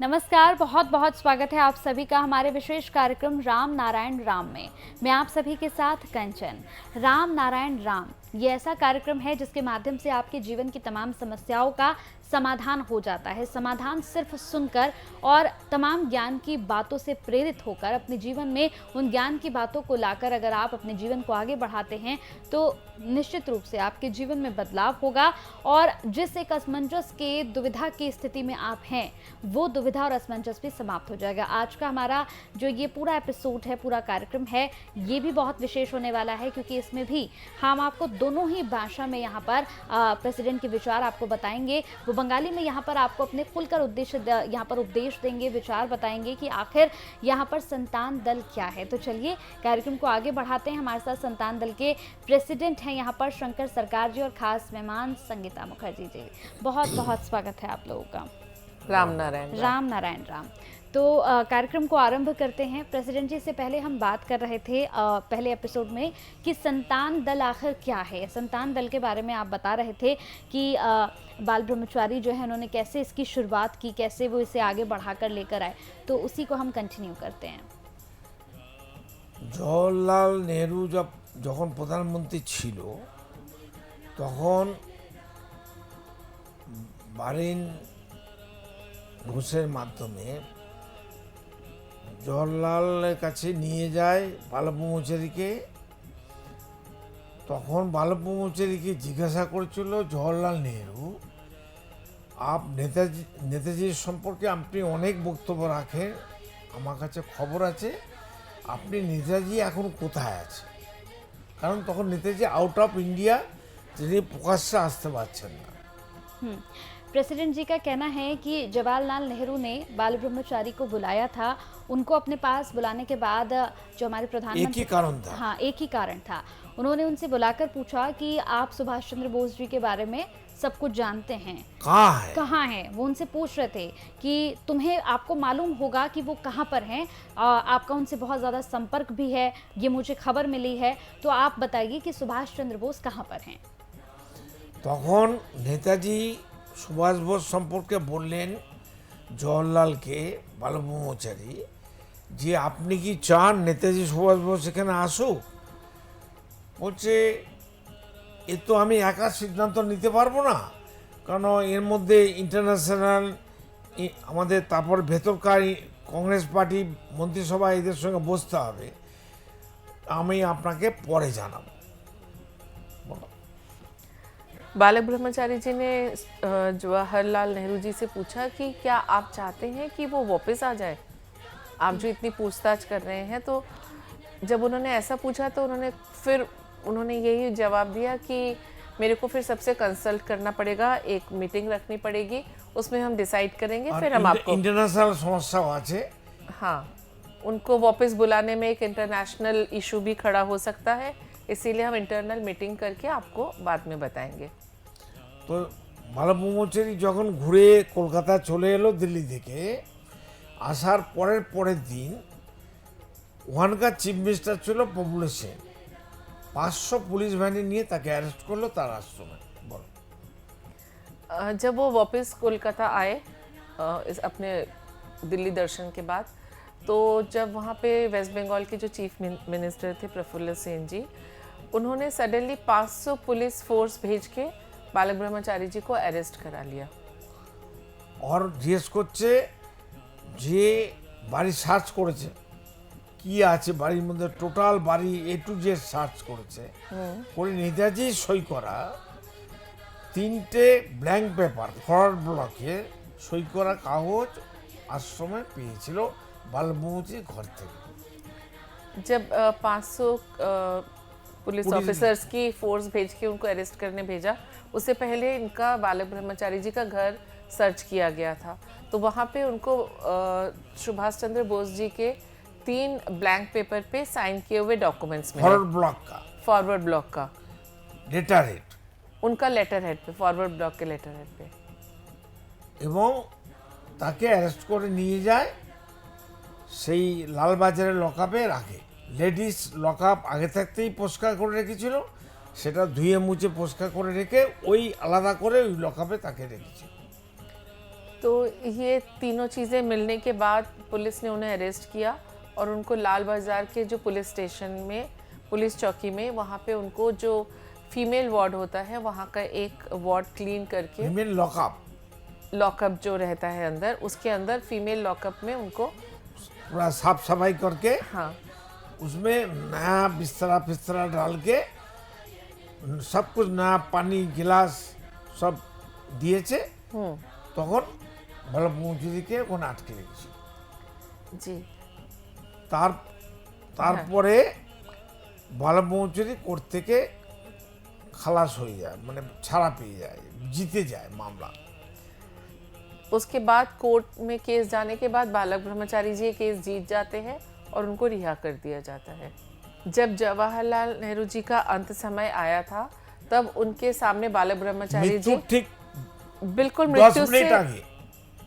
नमस्कार, बहुत बहुत स्वागत है आप सभी का हमारे विशेष कार्यक्रम राम नारायण राम में। मैं आप सभी के साथ कंचन। राम नारायण राम ये ऐसा कार्यक्रम है जिसके माध्यम से आपके जीवन की तमाम समस्याओं का समाधान हो जाता है। समाधान सिर्फ सुनकर और तमाम ज्ञान की बातों से प्रेरित होकर अपने जीवन में उन ज्ञान की बातों को लाकर अगर आप अपने जीवन को आगे बढ़ाते हैं तो निश्चित रूप से आपके जीवन में बदलाव होगा और जिस एक असमंजस के दुविधा की स्थिति में आप हैं वो दुविधा और असमंजस भी समाप्त हो जाएगा। आज का हमारा जो ये पूरा एपिसोड है, पूरा कार्यक्रम है, ये भी बहुत विशेष होने वाला है क्योंकि इसमें भी हम आपको दोनों ही भाषा में यहाँ पर प्रेसिडेंट के विचार आपको बताएंगे। वो बंगाली में यहाँ पर आपको अपने खुलकर यहाँ पर उपदेश देंगे, विचार बताएंगे कि आखिर यहाँ पर संतान दल क्या है। तो चलिए कार्यक्रम को आगे बढ़ाते हैं। हमारे साथ संतान दल के प्रेसिडेंट हैं यहाँ पर शंकर सरकार जी और खास मेहमान संगीता मुखर्जी जी। बहुत बहुत स्वागत है आप लोगों का। राम नारायण राम नारायण राम। तो कार्यक्रम को आरंभ करते हैं। प्रेसिडेंट जी से पहले हम बात कर रहे थे पहले एपिसोड में कि संतान दल आखिर क्या है। संतान दल के बारे में आप बता रहे थे कि बाल ब्रह्मचारी जो है उन्होंने कैसे इसकी शुरुआत की, कैसे वो इसे आगे बढ़ाकर लेकर आए। तो उसी को हम कंटिन्यू करते हैं। जवाहरलाल नेहरू যখন প্রধানমন্ত্রী ছিল তখন বারেন ঘোষের মাধ্যমে জওহরলালের কাছে নিয়ে যায় বাল্লভ ব্রহ্মচারীকে। তখন বাল্লভ ব্রহ্মচারীকে জিজ্ঞাসা করেছিল জওহরলাল নেहरू, आप নেতাজির সম্পর্কে আপনি অনেক বক্তব্য রাখেন, আমার কাছে খবর আছে আপনি নেতাজি এখন কোথায় আছে। কারণ তখন নেতাজি আউট অফ ইন্ডিয়া, তিনি প্রকাশ্যে আসতে পারছেন না। प्रेसिडेंट जी का कहना है कि जवाहरलाल नेहरू ने बाल ब्रह्मचारी को बुलाया था। उनको अपने पास बुलाने के बाद जो हमारे प्रधानमंत्री, एक ही कारण था। हाँ, एक ही कारण था। उन्होंने उनसे बुलाकर पूछा कि आप सुभाष चंद्र बोस जी के बारे में सब कुछ जानते हैं, कहाँ है। वो उनसे पूछ रहे थे कि तुम्हें, आपको मालूम होगा कि वो कहाँ पर हैं, आपका उनसे बहुत ज़्यादा संपर्क भी है, ये मुझे खबर मिली है, तो आप बताइए कि सुभाष चंद्र बोस कहाँ पर हैं। তখন নেতাজি সুভাষ বোস সম্পর্কে বললেন জওহরলালকে, বাল্লভ ব্রহ্মচারী, যে আপনি কি চান নেতাজি সুভাষ বোস এখানে আসুক। বলছে এ তো আমি একা সিদ্ধান্ত নিতে পারবো না, কারণ এর মধ্যে ইন্টারন্যাশনাল আমাদের, তারপর ভেতরকার কংগ্রেস পার্টি মন্ত্রিসভা এদের সঙ্গে বসতে হবে, আমি আপনাকে পরে জানাবো। बालक ब्रह्मचारी जी ने जवाहरलाल नेहरू जी से पूछा कि क्या आप चाहते हैं कि वो वापस आ जाए, आप जो इतनी पूछताछ कर रहे हैं। तो जब उन्होंने ऐसा पूछा तो उन्होंने यही जवाब दिया कि मेरे को फिर सबसे कंसल्ट करना पड़ेगा, एक मीटिंग रखनी पड़ेगी, उसमें हम डिसाइड करेंगे, फिर हम आपको। इंटरनेशनल समस्या আছে। हाँ, उनको वापस बुलाने में एक इंटरनेशनल इशू भी खड़ा हो सकता है, इसीलिए हम इंटरनल मीटिंग करके आपको बाद में बताएंगे। তো বাল্লভ ব্রহ্মচারী যখন ঘুরে কলকাতা চলে এলো দিল্লি থেকে, আসার পরের দিন ওখানকার চিফ মিনিস্টার ছিল প্রফুল্ল সেন, 500 পুলিশ ভ্যানে নিয়ে তাকে অ্যারেস্ট করলো তার আশ্রমে। বলো। जब वो वापस कोलकाता आए इस अपने दिल्ली दर्शन के बाद, तो जब वहाँ पे वेस्ट बंगाल के जो चीफ मिनिस्टर थे प्रफुल्ल सेन जी, उन्होंने सडनली 500 पुलिस फोर्स भेज के बालक ब्रह्मचारी जी को अरेस्ट करा लिया। और জিজ্ঞেস করছে যে বাড়ি সার্চ করেছে, কি আছে বাড়ির মধ্যে, টোটাল বাড়ি এ টু জেড সার্চ করেছে, করে নেতাজি সই করা 3টে ব্ল্যাঙ্ক পেপার ফরওয়ার্ড ব্লকে সই করা কাগজ আশ্রমে পেয়েছিল বাল্লভ ব্রহ্মচারী घर থেকে। जब 500 पुलिस ऑफिसर्स की फोर्स भेज के उनको अरेस्ट करने भेजा, उससे पहले इनका बालक ब्रह्मचारी जी का घर सर्च किया गया था। तो वहाँ पे उनको सुभाष चंद्र बोस जी के 3 ब्लैंक पेपर पे साइन किए हुए डॉक्यूमेंट्स मिले। फॉरवर्ड ब्लॉक का लेटर हेड, उनका लेटर हेड पे, फॉरवर्ड ब्लॉक के लेटर हेड पे। এবং তাকে অ্যারেস্ট করে নিয়ে যায়, সেই লালবাজারের লকআপে রাখে। লেডিস লকআপ আগে থাকতেই পরিষ্কার করে রেখেছিল, সেটা ধুয়ে মুছে পরিষ্কার করে রেখে ওই আলাদা করে ওই লকআপে তাকে রেখেছিল। तो ये तीनों चीज़ें मिलने के बाद पुलिस ने उन्हें अरेस्ट किया और उनको लाल बाज़ार के जो पुलिस स्टेशन में, पुलिस चौकी में, वहाँ पे उनको जो फीमेल वार्ड होता है वहाँ का एक वार्ड क्लीन करके, फीमेल लॉकअप, लॉकअप जो रहता है अंदर, उसके अंदर फीमेल लॉकअप में उनको, पूरा साफ सफाई करके हाँ, उसमें नया बिस्तरा फिस्तरा डाल के सब कुछ नया पानी गिलास सब দিয়েছে তখন ভালো পৌঁছে ওখানে আটকে রেখেছে। जी তারপরে ভালো পৌঁছে কোর্ট থেকে খালাস হয়ে যায়, মানে ছাড়া পেয়ে যায়, জিতে যায় मामला। उसके बाद कोर्ट में केस जाने के बाद बालक ब्रह्मचारी जी ये केस जीत जाते हैं और उनको रिहा कर दिया जाता है। जब जवाहरलाल नेहरू जी का अंत समय आया था तब उनके सामने बालक ब्रह्मचारी মৃত্যু जी ঠিক बिल्कुल 10 मृत्यु মিনিট से আগে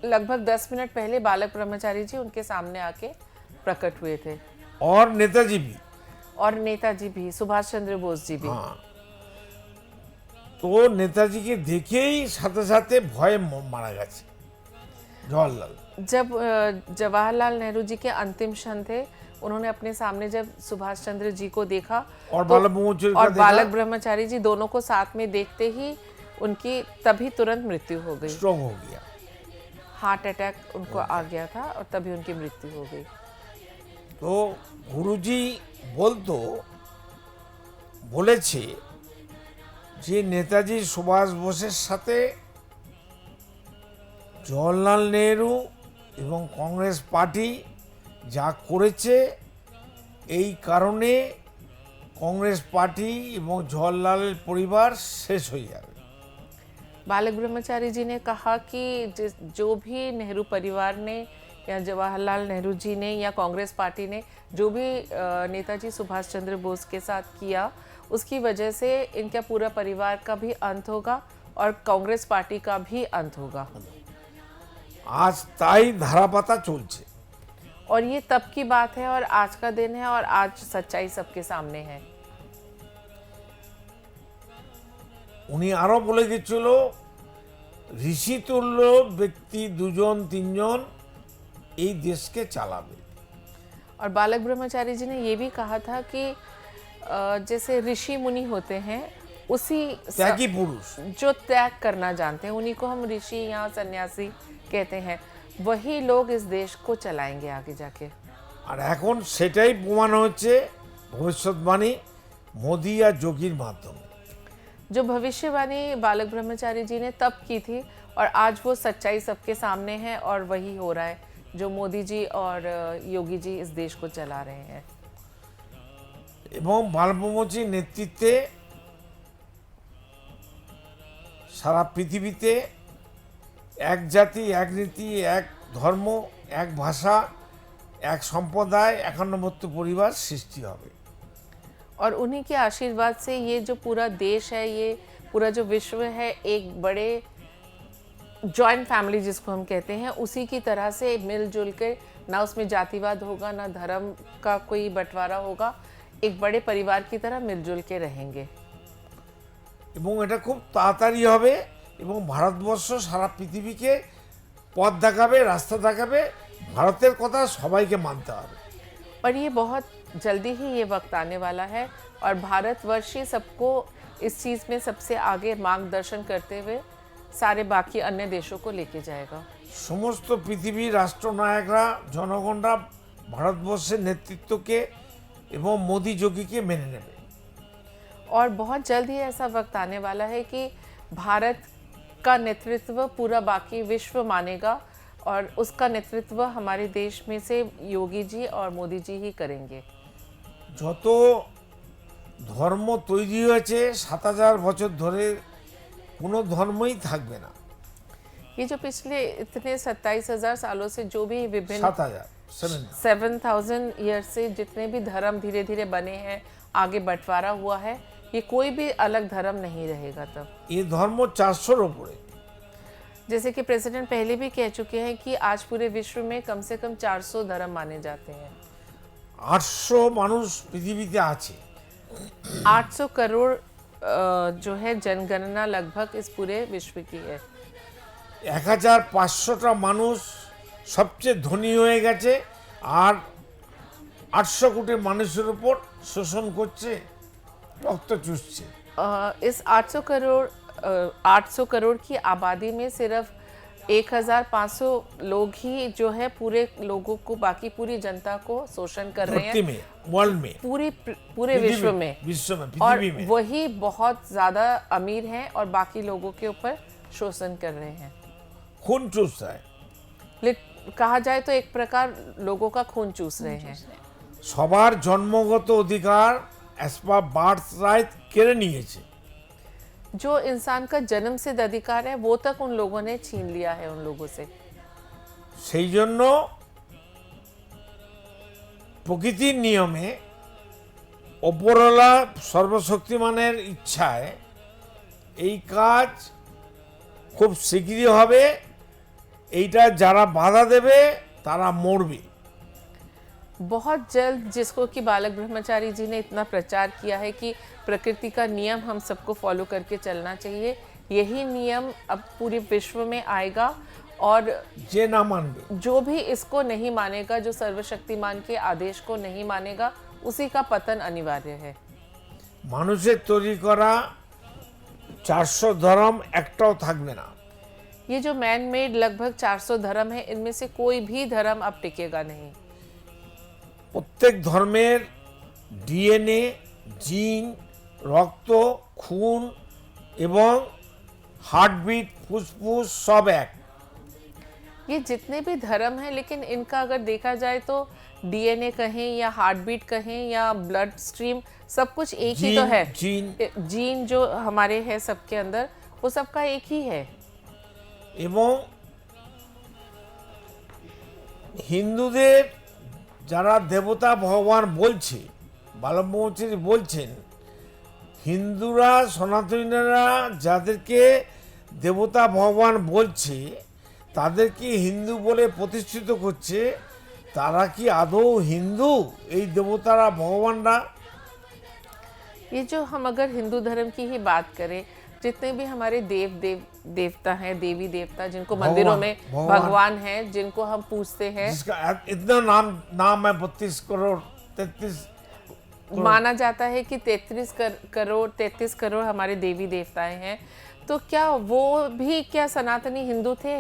लगभग 10 मिनट पहले बालक ब्रह्मचारी जी उनके सामने आके प्रकट हुए थे और नेताजी भी। और नेताजी भी, सुभाष चंद्र बोस जी भी। हाँ, তো নেতাজিকে দেখেই সাথে সাথে ভয়ে মারা গেছে জওয়াহরলাল। जब जवाहरलाल नेहरू जी के अंतिम क्षण थे, उन्होंने अपने सामने जब सुभाष चंद्र जी को देखा और तो- बालक ब्रह्मचारी का और देखा, बालक ब्रह्मचारी जी दोनों को साथ में देखते ही उनकी तभी तुरंत मृत्यु हो गई। स्ट्रोक हो गया। हार्ट अटैक उनको आ गया था और तभी उनकी मृत्यु हो गई। তো গুরুজি বলেছে যে নেতাজি সুভাষ বোসের সাথে জওয়াহরলাল নেহরু এবং কংগ্রেস পার্টি যা করেছে এই কারণে কংগ্রেস পার্টি এবং জওয়াহরলালের পরিবার শেষ হয়ে যাবে। बालक ब्रह्मचारी जी ने कहा कि जो भी नेहरू परिवार ने या जवाहरलाल नेहरू जी ने या कांग्रेस पार्टी ने जो भी नेताजी सुभाष चंद्र बोस के साथ किया, उसकी वजह से इनका पूरा परिवार का भी अंत होगा और कांग्रेस पार्टी का भी अंत होगा। আজ তাই ধারাপাতা চলছে। और ये तब की बात है और आज का दिन है और आज सच्चाई सबके सामने है। উনি আরো বলে দিচ্ছিল ঋষিতুল্য ব্যক্তি দুজন তিনজন এই দেশকে চালাবে। और बालक ब्रह्मचारी जी ने ये भी कहा था कि जैसे ऋषि मुनि होते हैं, उसी ত্যাগী পুরুষ, जो त्याग करना जानते हैं, उन्हीं को हम ऋषि या सन्यासी कहते हैं, वही लोग इस देश को चलाएंगे आगे जाके। আর এখন সেটাই প্রমাণ হচ্ছে ভবিষ্যৎবাণী মোদি আর যোগীর মাধ্যমে। जो भविष्यवाणी बालक ब्रह्मचारी जी ने तब की थी और आज वो सच्चाई सबके सामने है और वही हो रहा है, जो मोदी जी और योगी जी इस देश को चला रहे हैं। এবং বালব্রহ্মচারীর নেতৃত্বে সারা পৃথিবীতে এক জাতি, এক নীতি, এক ধর্ম, এক ভাষা, এক সম্প্রদায়, একান্নবর্ত পরিবার সৃষ্টি হবে। और उन्हीं के आशीर्वाद से ये जो पूरा देश है, ये पूरा जो विश्व है, एक बड़े जॉइंट फैमिली जिसको हम कहते हैं, उसी की तरह से मिलजुल के, ना उसमें जातिवाद होगा, ना धर्म का कोई बंटवारा होगा, एक बड़े परिवार की तरह मिलजुल के रहेंगे। এবং এটা খুব তাড়াতাড়ি হবে এবং ভারতবর্ষ সারা পৃথিবীকে পথ দেখাবে, রাস্তা দেখাবে। ভারতের কথা সবাইকে মানতে হবে। और ये बहुत जल्दी ही ये वक्त आने वाला है और भारतवर्ष ही सबको इस चीज़ में सबसे आगे मार्गदर्शन करते हुए सारे बाकी अन्य देशों को लेके जाएगा। সমস্ত পৃথিবীর রাষ্ট্রনায়করা, জনগণরা ভারতবর্ষের নেতৃত্বকে এবং মোদি যোগীকে মেনে নেবে। और बहुत जल्द ही ऐसा वक्त आने वाला है कि भारत का नेतृत्व पूरा बाकी विश्व मानेगा और उसका नेतृत्व हमारे देश में से योगी जी और मोदी जी ही करेंगे। যত ধর্ম তৈরি হয়েছে 7000 বছর ধরে কোনো ধর্মই থাকবে না। ये जो पिछले इतने 27,000 सालों से जो भी विभिन्न 7000 7,000 ईयर से जितने भी धर्म धीरे धीरे बने हैं, आगे बंटवारा हुआ है, ये कोई भी अलग धर्म नहीं रहेगा तब। এই ধর্ম 400-র উপরে। जैसे कि प्रेसिडेंट पहले भी कह चुके हैं कि आज पूरे विश्व में कम से कम 400 धर्म माने जाते हैं। 800 মানুষ পৃথিবীতে আছে। 800 करोड़ जो है जनगणना लगभग इस पूरे विश्व की है। 1500টা মানুষ সবচেয়ে ধনী হয়ে গেছে, আর 800 কোটি মানুষের উপর শোষণ করছে, রক্ত চুষছে। इस 800 करोड़ की आबादी में सिर्फ 1500 लोग ही जो है पूरे लोगों को, बाकी पूरी जनता को शोषण कर रहे धरती हैं में, वर्ल्ड में, पूरे विश्व में। विश्व में, और पृथ्वी में वही बहुत ज्यादा अमीर हैं और बाकी लोगों के ऊपर शोषण कर रहे हैं। खून चूस रहा है। कहा जाए तो एक प्रकार लोगों का खून चूस रहे हैं। সবার জন্মগত অধিকার অ্যাজ পার বার্থ রাইট কেড়ে নিয়েছে। जो इंसान का जन्म सिद्ध अधिकार है वो तक उन लोगों ने छीन लिया है उन लोगों से। সেই জন্য প্রকৃতির নিয়মে, ওপরওয়ালা সর্বশক্তিমানের ইচ্ছায় এই কাজ খুব শীঘ্রই হবে। এইটা যারা বাধা দেবে তারা মরবে। बहुत जल्द, जिसको कि बालक ब्रह्मचारी जी ने इतना प्रचार किया है कि प्रकृति का नियम हम सबको फॉलो करके चलना चाहिए, यही नियम अब पूरे विश्व में आएगा। और যে না মানবে, जो भी इसको नहीं मानेगा, जो सर्वशक्तिमान के आदेश को नहीं मानेगा, उसी का पतन अनिवार्य है। মানুষের তৈরি করা 400 ধর্ম একটাও থাকবে না। ये जो मैन मेड लगभग 400 धर्म है, इनमें से कोई भी धर्म अब टिकेगा नहीं। প্রত্যেক ধর্মের ডিএনএ, জিন, রক্ত, খুন এবং হার্টবিট, ফুসফুস সব এক। ये जितने भी धर्म हैं, लेकिन इनका अगर देखा जाए तो डीएनए कहें या हार्ट बीट कहें या ब्लड स्ट्रीम, सब कुछ एक ही तो है। जीन जो हमारे है सबके अंदर, वो सबका एक ही है। এবং হিন্দুদের যারা দেবতা ভগবান বলছে, বালব্রহ্মচারী বলছেন, হিন্দুরা, সনাতনীরা যাদেরকে দেবতা ভগবান বলছে, তাদেরকে হিন্দু বলে প্রতিষ্ঠিত করছে, তারা কি আদৌ হিন্দু? এই দেবতারা, ভগবানরা? ये जो हम अगर हिंदू धर्म की ही बात करें, जितने भी हमारे देवता हैं, देवी देवता, जिनको मंदिरों में भगवान हैं, जिनको हम पूजते हैं, जिसका इतना नाम है 32 करोड़ 33 माना जाता है कि 33 करोड़ हमारे देवी देवताएं हैं, तो क्या वो भी क्या सनातनी हिंदू थे?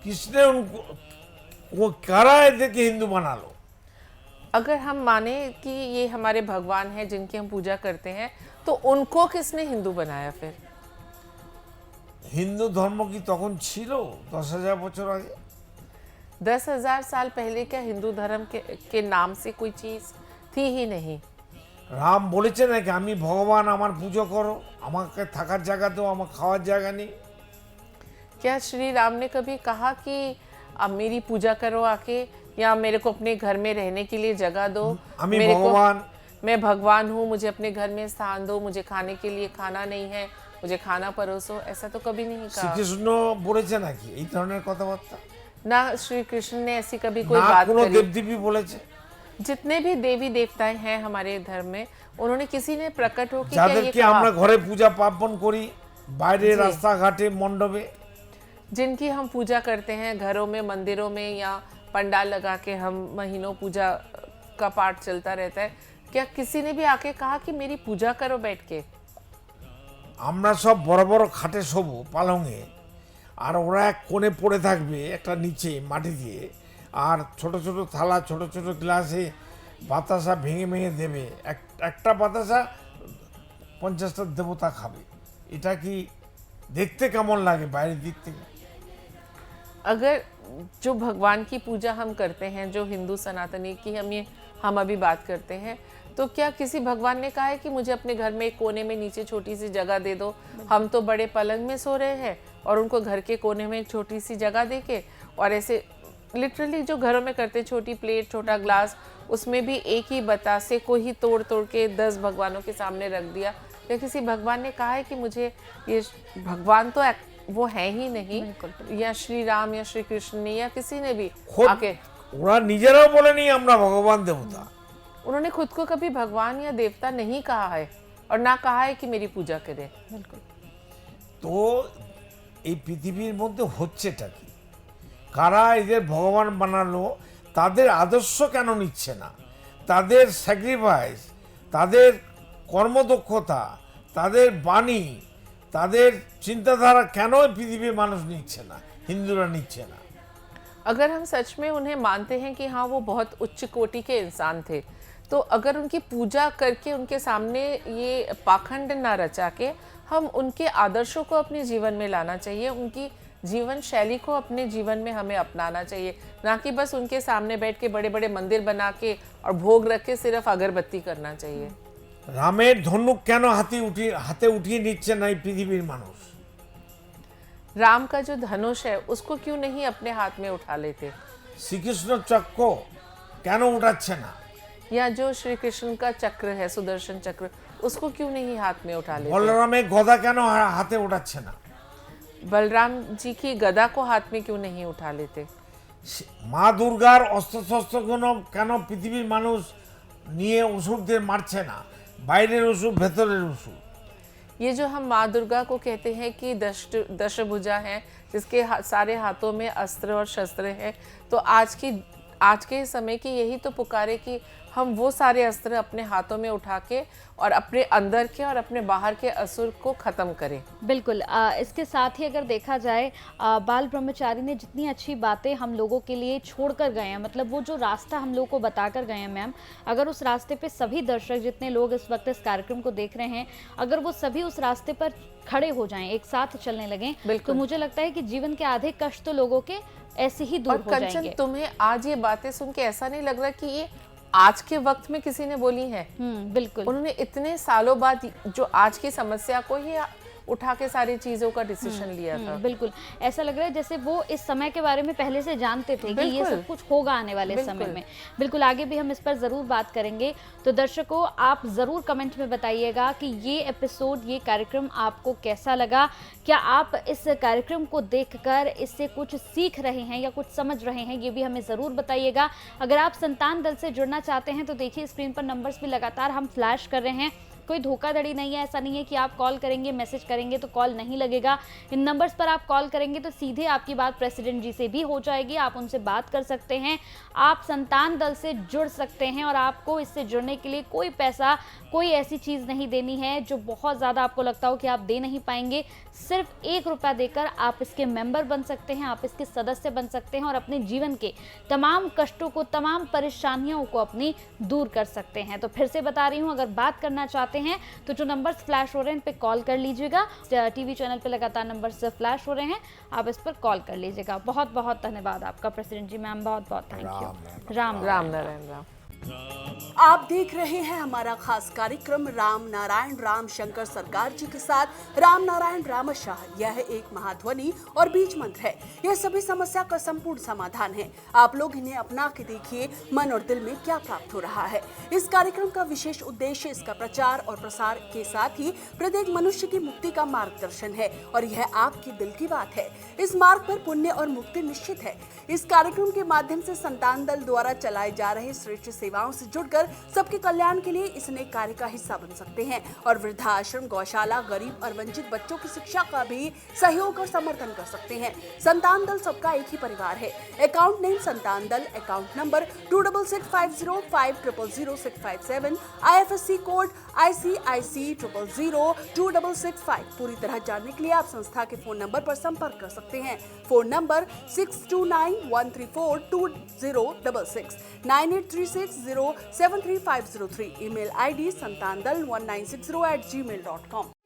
किसने उनको, वो करा है हिंदू बना लो? अगर हम माने कि ये हमारे भगवान हैं जिनकी हम पूजा करते हैं, तो उनको किसने हिंदू बनाया फिर? हिंदू धर्म की तখন ছিল 10,000 বছর আগে? 10,000 साल पहले क्या हिंदू धर्म के नाम से कोई चीज थी ही नहीं। রাম বলেছে নাকি আমি ভগবান, আমার পুজো করো, আমাকে থাকার জায়গা দাও, আমার খাওয়ার জায়গা নেই? क्या श्री राम ने कभी कहा कि अब मेरी पूजा करो आके, या मेरे को अपने घर में रहने के लिए जगह दो, আমি मेरे को, ভগবান, मैं भगवान हूँ, मुझे अपने घर में स्थान दो, मुझे खाने के लिए खाना नहीं है, मुझे खाना परोसो, ऐसा तो कभी नहीं कहा। শ্রীকৃষ্ণ বলেছে নাকি এই ধরনের কথাবার্তা? ना श्री कृष्ण ने ऐसी कभी कोई না बात কোনো करी। দেবদেবী বলেছে? जितने भी देवी देवताएं हैं हमारे धर्म में, उन्होंने किसी ने प्रकट हो कि क्या ये যাদেরকে कहा? আমরা ঘরে পূজা পার্বণ করি, বাইরে জি। রাস্তাঘাটে মণ্ডপে, जिनकी हम पूजा करते हैं घरों में, मंदिरों में, या पंडाल लगा के हम महीनों पूजा का पाठ चलता रहता है, क्या किसी ने भी आके कहा कि मेरी पूजा करो बैठ के? আমরা সব বড় বড় খাটে শোবো পালঙে, আর ওরা এক কোণে পড়ে থাকবে একটা নিচে মাটি দিয়ে, আর ছোট ছোট থালা, ছোট ছোট গ্লাসে বাতাসা ভেঙে ভেঙে দেবে, একটা বাতাসা 50টা দেবতা খাবে। এটা কি দেখতে কেমন লাগে বাইরের দিক থেকে? अगर जो भगवान की पूजा हम करते हैं, जो हिंदू सनातनी की हम अभी बात करते हैं, तो क्या किसी भगवान ने कहा है कि मुझे अपने घर में एक कोने में नीचे छोटी सी जगह दे दो? हम तो बड़े पलंग में सो रहे हैं और उनको घर के कोने में एक छोटी सी जगह दे के, और ऐसे लिटरली जो घरों में करते, छोटी प्लेट, छोटा ग्लास, उसमें भी एक ही बतासे को ही तोड़ तोड़ के 10 भगवानों के सामने रख दिया। या किसी भगवान ने कहा है कि मुझे ये भगवान तो वो है ही नहीं, या श्री राम या श्री कृष्ण ने या किसी ने भी খোদ आके, ওরা নিজেরাও বলেনি আমরা ভগবান দেবতা। उन्होंने खुद को कभी भगवान या देवता नहीं कहा है, और ना कहा है कि मेरी पूजा करे। তো এই পৃথিবীর মধ্যে হচ্ছেটা কি, কারা এদের ভগবান বানালো, তাদের আদর্শ কেন নিচ্ছে না, তাদের স্যাক্রিফাইস, তাদের কর্মদক্ষতা, তাদের বাণী, তাদের চিন্তাধারা কেন এই পৃথিবীর মানুষ নিচ্ছে না, হিন্দুরা নিচ্ছে না। अगर हम सच में उन्हें मानते हैं कि हाँ वो बहुत उच्च कोटि के इंसान थे, तो अगर उनकी पूजा करके उनके सामने ये पाखंड ना रचा के हम उनके आदर्शों को अपने जीवन में लाना चाहिए, उनकी जीवन शैली को अपने जीवन में हमें अपनाना चाहिए, ना कि बस उनके सामने बैठ के बड़े बड़े मंदिर बना के और भोग रख के सिर्फ अगरबत्ती करना चाहिए। রামের ধনুক কেন হাতে উঠিয়ে নিচ্ছে না এই পৃথিবীর মানুষ? राम का जो धनुष है उसको क्यों नहीं अपने हाथ में उठा लेते, শ্রীকৃষ্ণ চক্র কেন উঠাচ্ছে না? या जो श्री कृष्ण का चक्र है सुदर्शन चक्र उसको क्यों नहीं हाथ में उठा लेते, বলরামের গদা কেন হাতে উঠাচ্ছে না? बलराम जी की गदा को हाथ में क्यों नहीं उठा लेते, মা দুর্গার অস্ত্রশস্ত্রগুলো কেন পৃথিবীর মানুষ নিয়ে অসুরদের মারছে না? বাইরের অসুর, ভেতরের অসুর। ये जो हम माँ दुर्गा को कहते हैं कि दशभुजा हैं, जिसके सारे हाथों में अस्त्र और शस्त्र हैं, तो आज के समय की यही तो पुकार है कि हम वो सारे अस्त्र अपने हाथों में उठा के और अपने अंदर के और अपने बाहर के असुर को ख़त्म करें। बिल्कुल। इसके साथ ही अगर देखा जाए, बाल ब्रह्मचारी ने जितनी अच्छी बातें हम लोगों के लिए छोड़ कर गए हैं, मतलब वो जो रास्ता हम लोगों को बता कर गए हैं मैम, अगर उस रास्ते पे सभी दर्शक जितने लोग इस वक्त इस कार्यक्रम को देख रहे हैं, अगर वो सभी उस रास्ते पर खड़े हो जाएं, एक साथ चलने लगें, तो मुझे लगता है कि जीवन के आधे कष्ट तो लोगों के ऐसे ही दूर हो कंचन, जाएंगे। तुम्हें आज ये बातें सुन के ऐसा नहीं लग रहा कि ये आज के वक्त में किसी ने बोली है? बिल्कुल। उन्होंने इतने सालों बाद जो आज की समस्या को ही उठा के सारी चीजों का डिसीजन लिया था। बिल्कुल, ऐसा लग रहा है जैसे वो इस समय के बारे में पहले से जानते थे कि ये सब कुछ होगा आने वाले समय में। बिल्कुल, आगे भी हम इस पर ज़रूर बात करेंगे। तो दर्शकों, आप ज़रूर कमेंट में बताइएगा कि ये एपिसोड, ये कार्यक्रम आपको कैसा लगा। क्या आप इस कार्यक्रम को देखकर इससे कुछ सीख रहे हैं या कुछ समझ रहे हैं, ये भी हमें ज़रूर बताइएगा। अगर आप संतान दल से जुड़ना चाहते हैं तो देखिए स्क्रीन पर नंबर्स भी लगातार हम फ्लैश कर रहे हैं। कोई धोखाधड़ी नहीं है, ऐसा नहीं है कि आप कॉल करेंगे, मैसेज करेंगे तो कॉल नहीं लगेगा। इन नंबर्स पर आप कॉल करेंगे तो सीधे आपकी बात प्रेसिडेंट जी से भी हो जाएगी, आप उनसे बात कर सकते हैं, आप संतान दल से जुड़ सकते हैं और आपको इससे जुड़ने के लिए कोई पैसा, कोई ऐसी चीज़ नहीं देनी है जो बहुत ज़्यादा आपको लगता हो कि आप दे नहीं पाएंगे। सिर्फ 1 रुपया देकर आप इसके मेंबर बन सकते हैं, आप इसके सदस्य बन सकते हैं और अपने जीवन के तमाम कष्टों को, तमाम परेशानियों को अपनी दूर कर सकते हैं। तो फिर से बता रही हूँ, अगर बात करना चाहते हैं तो जो नंबर्स फ्लैश हो रहे हैं इन पे कॉल कर लीजिएगा। टीवी चैनल पे लगातार नंबर्स फ्लैश हो रहे हैं, आप इस पर कॉल कर लीजिएगा। बहुत बहुत धन्यवाद आपका प्रेसिडेंट जी, मैम, बहुत बहुत थैंक यू। राम नारायण राम। आप देख रहे हैं हमारा खास कार्यक्रम राम नारायण राम शंकर सरकार जी के साथ राम नारायण रामशाह। यह एक महाध्वनि और बीज मंत्र है। यह सभी समस्या का संपूर्ण समाधान है। आप लोग इन्हें अपना के देखिए, मन और दिल में क्या प्राप्त हो रहा है। इस कार्यक्रम का विशेष उद्देश्य इसका प्रचार और प्रसार के साथ ही प्रत्येक मनुष्य की मुक्ति का मार्गदर्शन है और यह आपके दिल की बात है। इस मार्ग पर पुण्य और मुक्ति निश्चित है। इस कार्यक्रम के माध्यम से संतान दल द्वारा चलाए जा रहे श्रेष्ठ सेवाओं से जुड़कर सबके कल्याण के लिए इस नेक कार्य का हिस्सा बन सकते हैं और वृद्धाश्रम, गौशाला, गरीब और वंचित बच्चों की शिक्षा का भी सहयोग और समर्थन कर सकते हैं। संतान दल सबका एक ही परिवार है। अकाउंट नेम संतान दल, account number 266505000657, IFSC code ICIC 000265। पूरी तरह जानने के लिए आप संस्था के फोन नंबर पर संपर्क कर सकते हैं। Phone number 6291342066, 9836073503। Email ID santandal1960@gmail.com।